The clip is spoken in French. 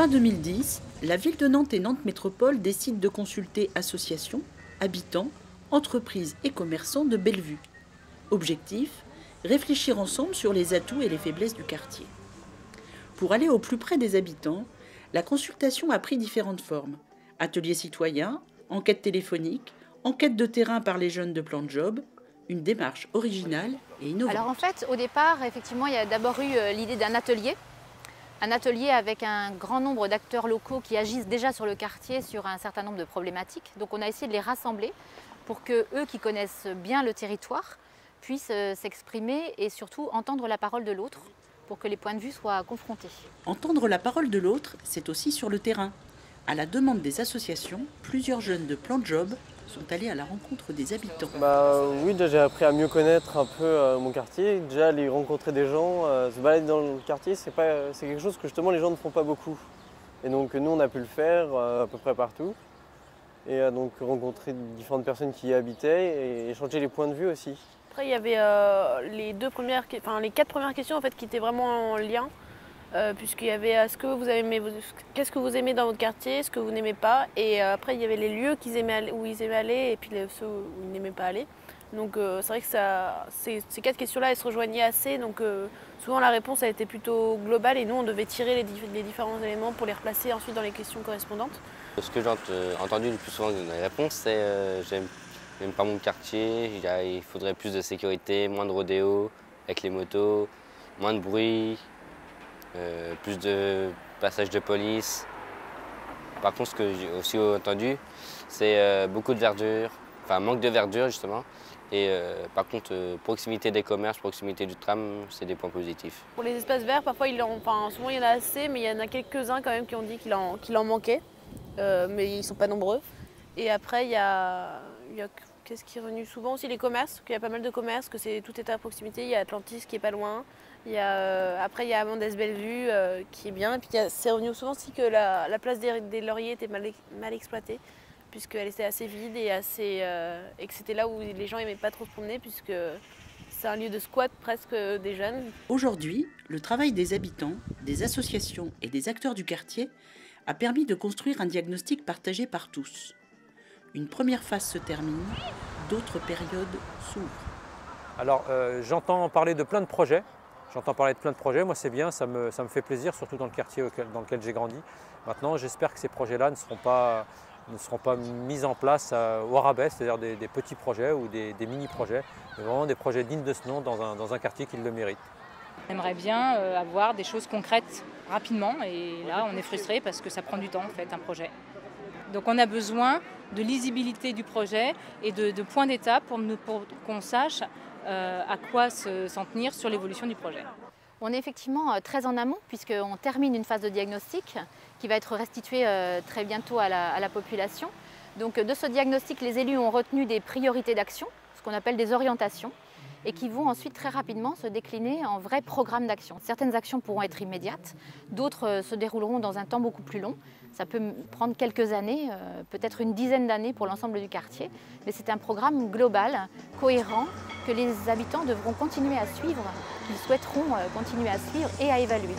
Fin 2010, la ville de Nantes et Nantes Métropole décident de consulter associations, habitants, entreprises et commerçants de Bellevue. Objectif, réfléchir ensemble sur les atouts et les faiblesses du quartier. Pour aller au plus près des habitants, la consultation a pris différentes formes. Ateliers citoyens, enquêtes téléphoniques, enquêtes de terrain par les jeunes de Plan de Job, une démarche originale et innovante. Alors en fait, au départ, effectivement, il y a d'abord eu l'idée d'un atelier. Un atelier avec un grand nombre d'acteurs locaux qui agissent déjà sur le quartier sur un certain nombre de problématiques. Donc on a essayé de les rassembler pour que eux qui connaissent bien le territoire puissent s'exprimer et surtout entendre la parole de l'autre pour que les points de vue soient confrontés. Entendre la parole de l'autre, c'est aussi sur le terrain. À la demande des associations, plusieurs jeunes de Plan de Job sont allés à la rencontre des habitants. Oui, déjà j'ai appris à mieux connaître un peu mon quartier, déjà aller rencontrer des gens, se balader dans le quartier, c'est quelque chose que justement les gens ne font pas beaucoup. Et donc nous on a pu le faire à peu près partout. Et donc rencontrer différentes personnes qui y habitaient et échanger les points de vue aussi. Après il y avait les 4 premières questions en fait, qui étaient vraiment en lien. Puisqu'il y avait qu'est-ce que vous aimez dans votre quartier, ce que vous n'aimez pas, et après il y avait les lieux où ils aimaient aller et puis ceux où ils n'aimaient pas aller. Donc c'est vrai que ces 4 questions-là elles se rejoignaient assez, donc souvent la réponse a été plutôt globale et nous on devait tirer les différents éléments pour les replacer ensuite dans les questions correspondantes. Ce que j'ai entendu le plus souvent dans les réponses, c'est j'aime pas mon quartier, il faudrait plus de sécurité, moins de rodéo avec les motos, moins de bruit. Plus de passages de police. Par contre, ce que j'ai aussi entendu, c'est beaucoup de verdure, enfin manque de verdure justement. Et par contre, proximité des commerces, proximité du tram, c'est des points positifs. Pour les espaces verts, parfois souvent il y en a assez, mais il y en a quelques-uns quand même qui ont dit qu'il en manquait, mais ils ne sont pas nombreux. Et après, il y a qu'est-ce qui est revenu souvent aussi, les commerces, qu'il y a pas mal de commerces, que tout est à proximité. Il y a Atlantis qui est pas loin. Après, il y a Amandes Bellevue qui est bien. Et puis, c'est revenu souvent aussi que la place des Lauriers était mal exploitée, puisqu'elle était assez vide et que c'était là où les gens n'aimaient pas trop se promener, puisque c'est un lieu de squat presque des jeunes. Aujourd'hui, le travail des habitants, des associations et des acteurs du quartier a permis de construire un diagnostic partagé par tous. Une première phase se termine, d'autres périodes s'ouvrent. Alors j'entends parler de plein de projets. Moi c'est bien, ça me fait plaisir, surtout dans le quartier dans lequel j'ai grandi. Maintenant j'espère que ces projets-là ne seront pas mis en place au rabais, c'est-à-dire des petits projets ou des mini-projets, mais vraiment des projets dignes de ce nom dans un quartier qui le mérite. On aimerait bien avoir des choses concrètes rapidement et là on est frustré parce que ça prend du temps en fait un projet. Donc on a besoin de lisibilité du projet et de points d'étape pour qu'on sache à quoi s'en tenir sur l'évolution du projet. On est effectivement très en amont puisqu'on termine une phase de diagnostic qui va être restituée très bientôt à la population. Donc de ce diagnostic, les élus ont retenu des priorités d'action, ce qu'on appelle des orientations, et qui vont ensuite très rapidement se décliner en vrais programmes d'action. Certaines actions pourront être immédiates, d'autres se dérouleront dans un temps beaucoup plus long. Ça peut prendre quelques années, peut-être une dizaine d'années pour l'ensemble du quartier, mais c'est un programme global, cohérent, que les habitants devront continuer à suivre, qu'ils souhaiteront continuer à suivre et à évaluer.